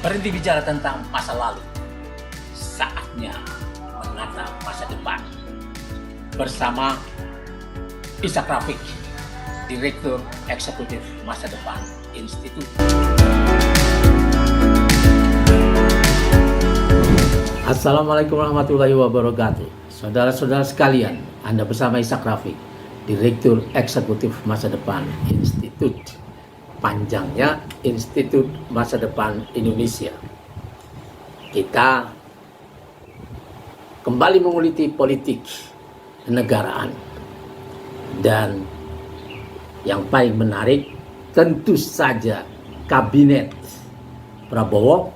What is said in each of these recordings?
Berhenti bicara tentang masa lalu. Saatnya menata masa depan. Bersama Ishak Rafiq, Direktur Eksekutif Masa Depan Institut. Assalamualaikum warahmatullahi wabarakatuh. Saudara-saudara sekalian, Anda bersama Ishak Rafiq, Direktur Eksekutif Masa Depan Institut. Panjangnya Institut Masa Depan Indonesia. Kita kembali menguliti politik kenegaraan, dan yang paling menarik tentu saja kabinet Prabowo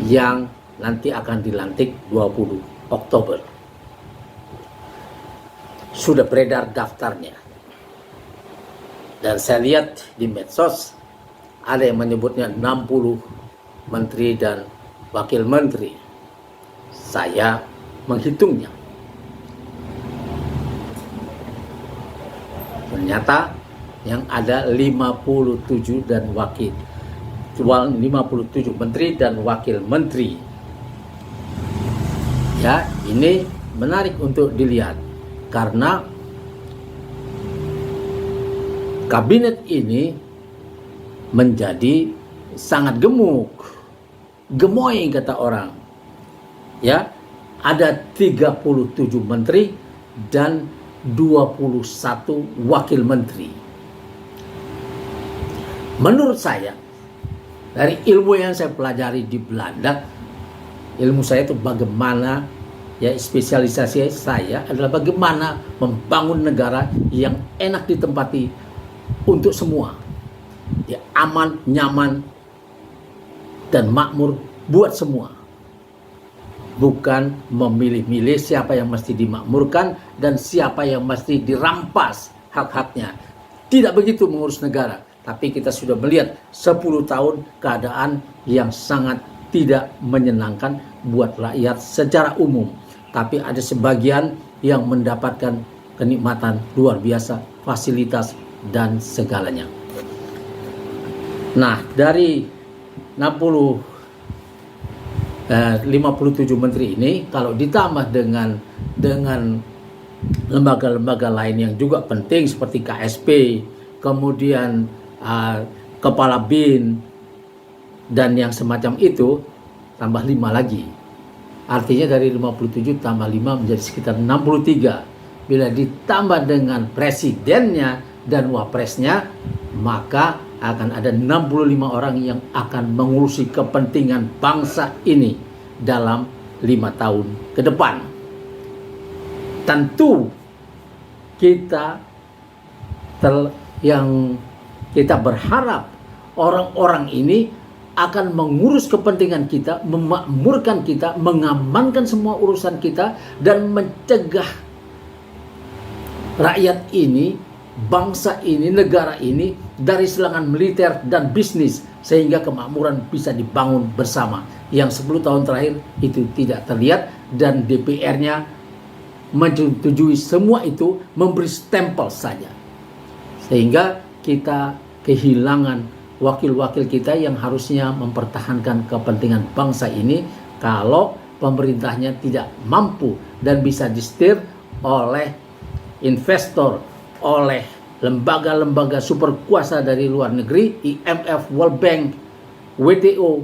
yang nanti akan dilantik 20 Oktober. Sudah beredar daftarnya. Dan saya lihat di medsos ada yang menyebutnya 60 menteri dan wakil menteri. Saya menghitungnya. Ternyata yang ada 57 dan wakil 57 menteri dan wakil menteri. Ya, ini menarik untuk dilihat karena kabinet ini menjadi sangat gemuk, gemoy kata orang. Ya, ada 37 menteri dan 21 wakil menteri. Menurut saya, dari ilmu yang saya pelajari di Belanda, ilmu saya itu bagaimana, ya spesialisasi saya adalah bagaimana membangun negara yang enak ditempati untuk semua, ya aman, nyaman, dan makmur buat semua. Bukan memilih-milih siapa yang mesti dimakmurkan dan siapa yang mesti dirampas hak-haknya. Tidak begitu mengurus negara. Tapi kita sudah melihat 10 tahun keadaan yang sangat tidak menyenangkan buat rakyat secara umum. Tapi ada sebagian yang mendapatkan kenikmatan luar biasa, fasilitas, dan segalanya. Nah, dari 57 menteri ini, kalau ditambah dengan lembaga-lembaga lain yang juga penting seperti KSP, kemudian Kepala BIN, dan yang semacam itu, tambah 5 lagi. Artinya dari 57 tambah 5 menjadi sekitar 63. Bila ditambah dengan presidennya dan wapresnya, maka akan ada 65 orang yang akan mengurusi kepentingan bangsa ini dalam 5 tahun ke depan. Tentu kita berharap orang-orang ini akan mengurus kepentingan kita, memakmurkan kita, mengamankan semua urusan kita, dan mencegah rakyat ini, bangsa ini, negara ini dari serangan militer dan bisnis, sehingga kemakmuran bisa dibangun bersama. Yang 10 tahun terakhir itu tidak terlihat, dan DPR-nya menyetujui semua itu, memberi stempel saja, sehingga kita kehilangan wakil-wakil kita yang harusnya mempertahankan kepentingan bangsa ini kalau pemerintahnya tidak mampu dan bisa disetir oleh investor, oleh lembaga-lembaga super kuasa dari luar negeri, IMF, World Bank, WTO,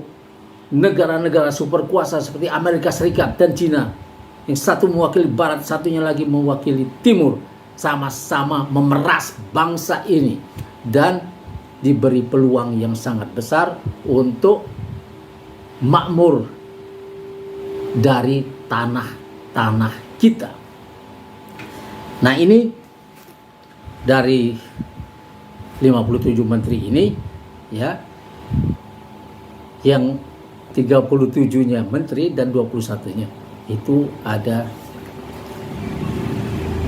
negara-negara super kuasa seperti Amerika Serikat dan Cina, yang satu mewakili Barat, satunya lagi mewakili Timur, sama-sama memeras bangsa ini dan diberi peluang yang sangat besar untuk makmur dari tanah-tanah kita. Nah, ini dari 57 menteri ini, ya, yang 37-nya menteri dan 21-nya itu ada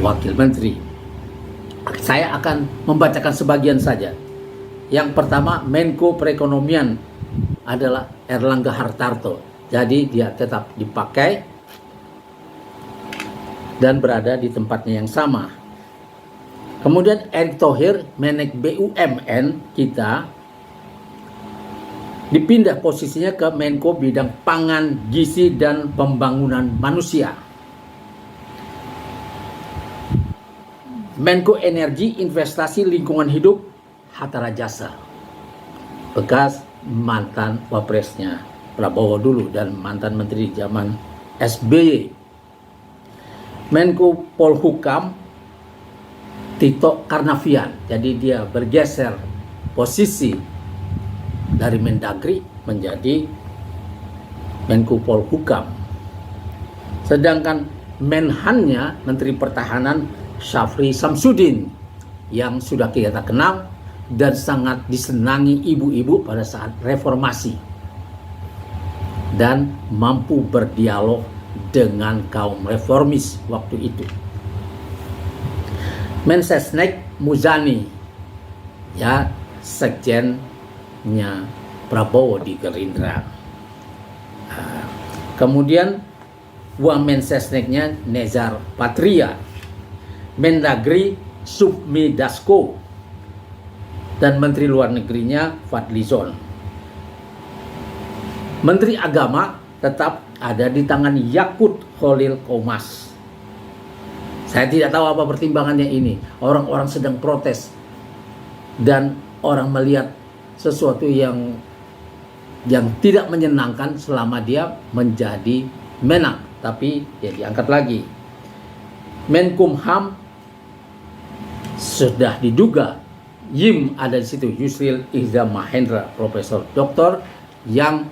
wakil menteri. Saya akan membacakan sebagian saja. Yang pertama, Menko Perekonomian adalah Erlangga Hartarto. Jadi dia tetap dipakai dan berada di tempatnya yang sama. Kemudian Erick Thohir, Menek BUMN kita, dipindah posisinya ke Menko Bidang Pangan, Gizi, dan Pembangunan Manusia. Menko Energi, Investasi, Lingkungan Hidup, Hatta Rajasa, bekas mantan wapresnya Prabowo dulu dan mantan menteri zaman SBY. Menko Polhukam, Tito Karnavian, jadi dia bergeser posisi dari Mendagri menjadi Menko Polhukam. Sedangkan Menhannya, Menteri Pertahanan Syafri Samsudin, yang sudah kita kenal dan sangat disenangi ibu-ibu pada saat reformasi dan mampu berdialog dengan kaum reformis waktu itu. Mensesnek Muzani, ya, sekjennya Prabowo di Gerindra. Kemudian Wamensesneknya Nezar Patria, Mendagri Sufmi Dasko, dan Menteri Luar Negerinya Fadlizon. Menteri Agama tetap ada di tangan Yakut Khalil Qomas. Saya tidak tahu apa pertimbangannya ini. Orang-orang sedang protes dan orang melihat sesuatu yang tidak menyenangkan selama dia menjadi Menak, tapi ya diangkat lagi. Menkumham sudah diduga Yim ada di situ, Yusril Iza Mahendra, Profesor Doktor, yang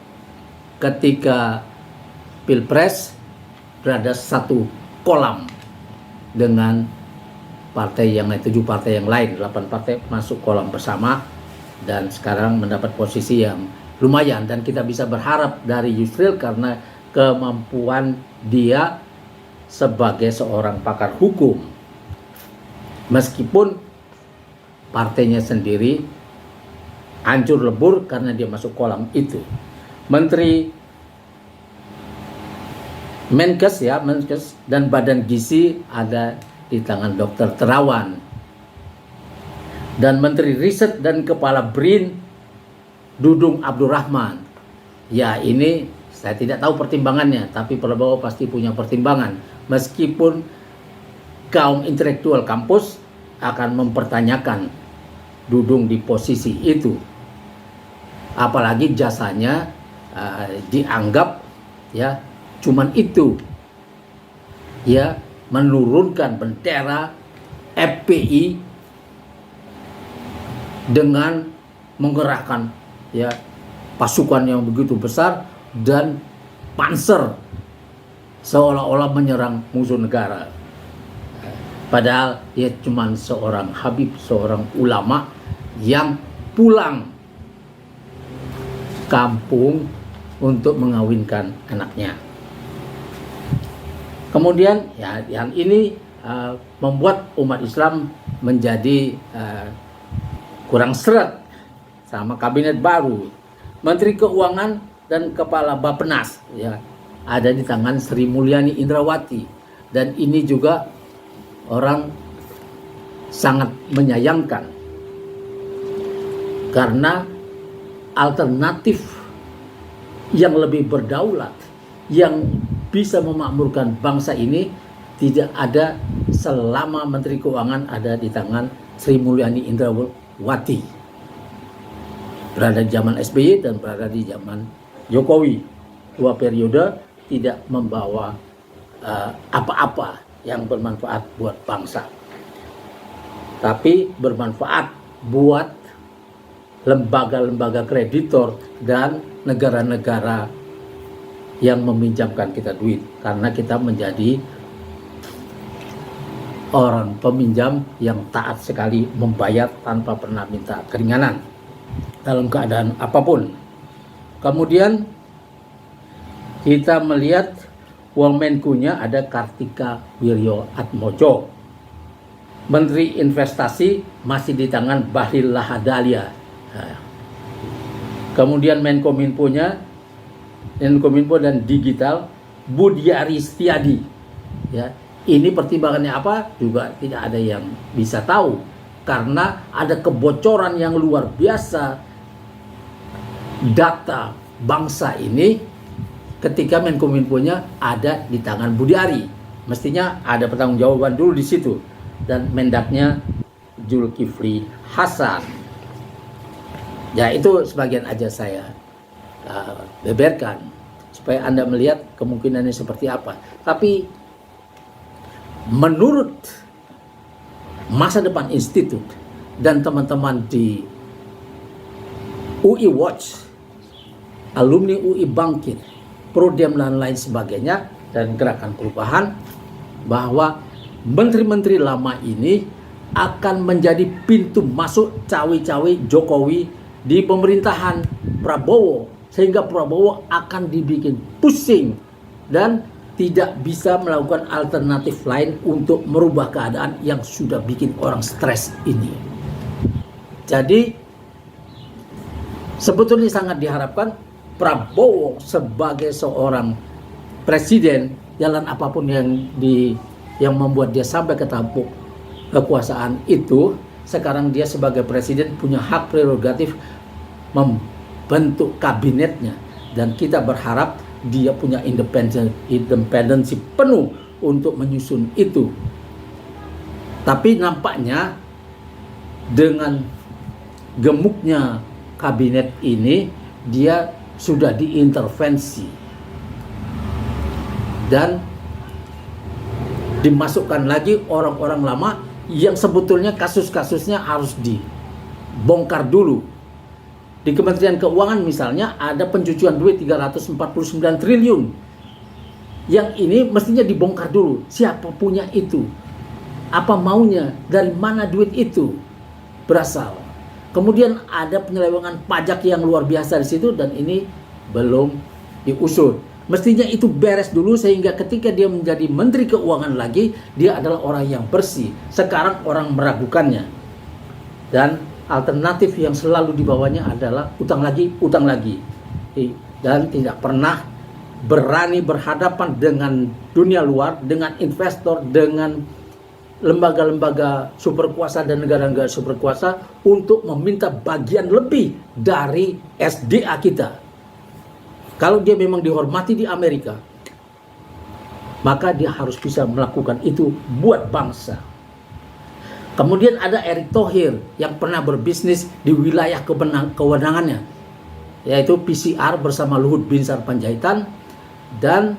ketika Pilpres berada satu kolam dengan partai yang lain, 7 partai yang lain, 8 partai masuk kolam bersama dan sekarang mendapat posisi yang lumayan, dan kita bisa berharap dari Yusril karena kemampuan dia sebagai seorang pakar hukum, meskipun partainya sendiri hancur lebur karena dia masuk kolam itu. Menteri Menkes dan Badan Gizi ada di tangan Dr. Terawan, dan Menteri Riset dan Kepala BRIN Dudung Abdurrahman. Ya, ini saya tidak tahu pertimbangannya, tapi Prabowo pasti punya pertimbangan, meskipun kaum intelektual kampus akan mempertanyakan Dudung di posisi itu, apalagi jasanya dianggap ya cuman itu, ya, menurunkan bendera FPI dengan menggerakkan ya pasukan yang begitu besar dan panser seolah-olah menyerang musuh negara. Padahal dia cuma seorang habib, seorang ulama yang pulang kampung untuk mengawinkan anaknya. Kemudian ya yang ini membuat umat Islam menjadi kurang seret sama kabinet baru. Menteri Keuangan dan Kepala Bappenas ya ada di tangan Sri Mulyani Indrawati, dan ini juga orang sangat menyayangkan karena alternatif yang lebih berdaulat yang bisa memakmurkan bangsa ini tidak ada selama Menteri Keuangan ada di tangan Sri Mulyani Indrawati, berada di zaman SBY dan berada di zaman Jokowi. 2 periode tidak membawa apa-apa yang bermanfaat buat bangsa, tapi bermanfaat buat lembaga-lembaga kreditor dan negara-negara yang meminjamkan kita duit, karena kita menjadi orang peminjam yang taat sekali membayar tanpa pernah minta keringanan dalam keadaan apapun. Kemudian kita melihat Wamenkunya ada Kartika Wirjo Atmojo. Menteri Investasi masih di tangan Bahlil Lahadalia. Kemudian Menkominfo dan Digital Budiari Setiadi. Ya, ini pertimbangannya apa juga tidak ada yang bisa tahu karena ada kebocoran yang luar biasa data bangsa ini ketika Menkominfo-nya ada di tangan Budi Ari. Mestinya ada pertanggungjawaban dulu di situ, dan Mendaknya Zulkifli Hasan. Ya, itu sebagian aja saya beberkan supaya Anda melihat kemungkinannya seperti apa. Tapi menurut Masa Depan Institute dan teman-teman di UI Watch, alumni UI Bangkit, Prodem dan lain sebagainya, dan Gerakan Perubahan, bahwa menteri-menteri lama ini akan menjadi pintu masuk cawe-cawe Jokowi di pemerintahan Prabowo, sehingga Prabowo akan dibikin pusing dan tidak bisa melakukan alternatif lain untuk merubah keadaan yang sudah bikin orang stres ini. Jadi sebetulnya sangat diharapkan Prabowo sebagai seorang presiden, jalan apapun yang membuat dia sampai ke tampuk kekuasaan itu, sekarang dia sebagai presiden punya hak prerogatif membentuk kabinetnya, dan kita berharap dia punya independensi penuh untuk menyusun itu. Tapi nampaknya dengan gemuknya kabinet ini, dia sudah diintervensi dan dimasukkan lagi orang-orang lama yang sebetulnya kasus-kasusnya harus dibongkar dulu. Di Kementerian Keuangan misalnya ada pencucian duit 349 triliun. Yang ini mestinya dibongkar dulu. Siapa punya itu? Apa maunya? Dari mana duit itu berasal? Kemudian ada penyelewengan pajak yang luar biasa di situ, dan ini belum diusut. Mestinya itu beres dulu sehingga ketika dia menjadi Menteri Keuangan lagi, dia adalah orang yang bersih. Sekarang orang meragukannya. Dan alternatif yang selalu dibawanya adalah utang lagi. Dan tidak pernah berani berhadapan dengan dunia luar, dengan investor, dengan lembaga-lembaga superkuasa dan negara-negara superkuasa untuk meminta bagian lebih dari SDA kita. Kalau dia memang dihormati di Amerika, maka dia harus bisa melakukan itu buat bangsa. Kemudian ada Erick Thohir yang pernah berbisnis di wilayah kewenangannya, yaitu PCR bersama Luhut Binsar Panjaitan, dan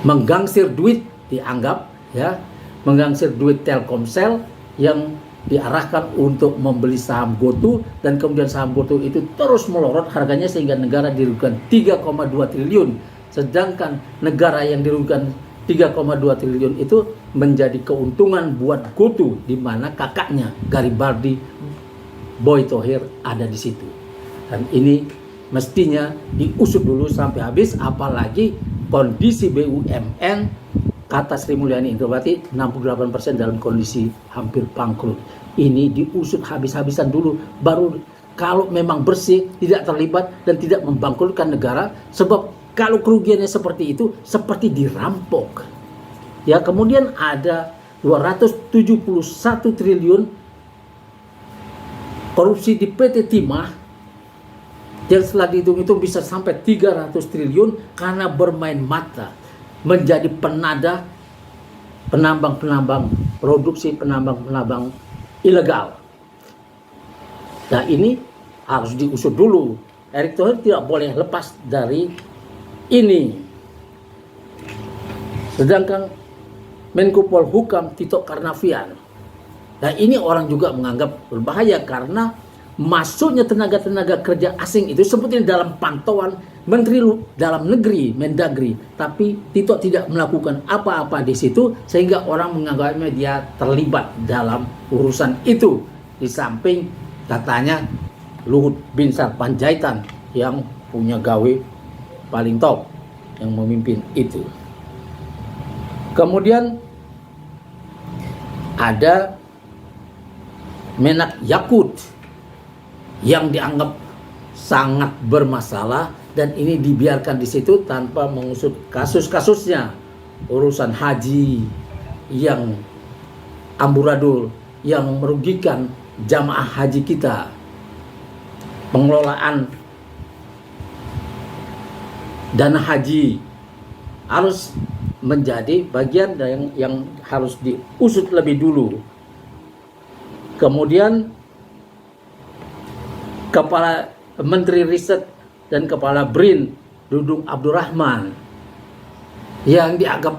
menggangsir duit, dianggap ya, menggangsir duit Telkomsel yang diarahkan untuk membeli saham GoTo, dan kemudian saham GoTo itu terus melorot harganya sehingga negara dirugikan 3,2 triliun, sedangkan negara yang dirugikan 3,2 triliun itu menjadi keuntungan buat GoTo, di mana kakaknya Garibaldi Boy Thohir ada di situ. Dan ini mestinya diusut dulu sampai habis, apalagi kondisi BUMN kata Sri Mulyani Indrawati 68% dalam kondisi hampir bangkrut. Ini diusut habis-habisan dulu, baru kalau memang bersih, tidak terlibat dan tidak membangkrutkan negara. Sebab kalau kerugiannya seperti itu, seperti dirampok. Ya, kemudian ada 271 triliun korupsi di PT Timah, yang setelah dihitung-hitung bisa sampai 300 triliun karena bermain mata menjadi penada penambang-penambang, produksi penambang-penambang ilegal. Nah, ini harus diusut dulu. Erick Thohir tidak boleh lepas dari ini. Sedangkan Menko Polhukam Tito Karnavian, nah ini orang juga menganggap berbahaya karena masuknya tenaga-tenaga kerja asing itu sebetulnya dalam pantauan Menteri Dalam Negeri, Mendagri, tapi Tito tidak melakukan apa-apa di situ sehingga orang menganggapnya dia terlibat dalam urusan itu. Di samping katanya Luhut Binsar Panjaitan yang punya gawe paling top yang memimpin itu. Kemudian ada Menak Yakut yang dianggap sangat bermasalah, dan ini dibiarkan di situ tanpa mengusut kasus-kasusnya. Urusan haji yang amburadul yang merugikan jamaah haji kita. pengelolaan dana haji harus menjadi bagian yang harus diusut lebih dulu. Kemudian Kepala Menteri Riset dan Kepala BRIN Dudung Abdurrahman yang dianggap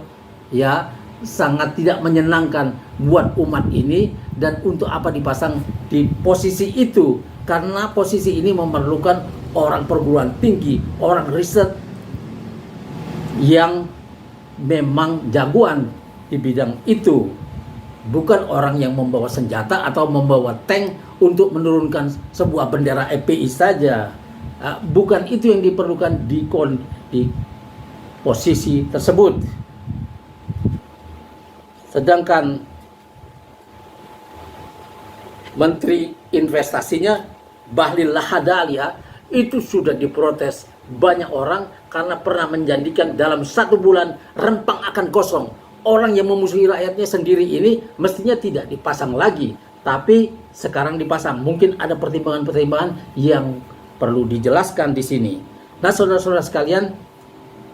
sangat tidak menyenangkan buat umat ini, dan untuk apa dipasang di posisi itu, karena posisi ini memerlukan orang perguruan tinggi, orang riset yang memang jagoan di bidang itu, bukan orang yang membawa senjata atau membawa tank untuk menurunkan sebuah bendera FPI saja. Bukan itu yang diperlukan di posisi tersebut. Sedangkan Menteri Investasinya Bahlil Lahadalia itu sudah diprotes banyak orang karena pernah menjanjikan dalam 1 bulan Rempang akan kosong. Orang yang memusuhi rakyatnya sendiri ini mestinya tidak dipasang lagi, tapi sekarang dipasang. Mungkin ada pertimbangan-pertimbangan yang perlu dijelaskan di sini. Nah, saudara-saudara sekalian,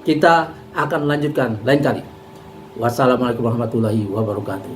kita akan lanjutkan lain kali. Wassalamualaikum warahmatullahi wabarakatuh.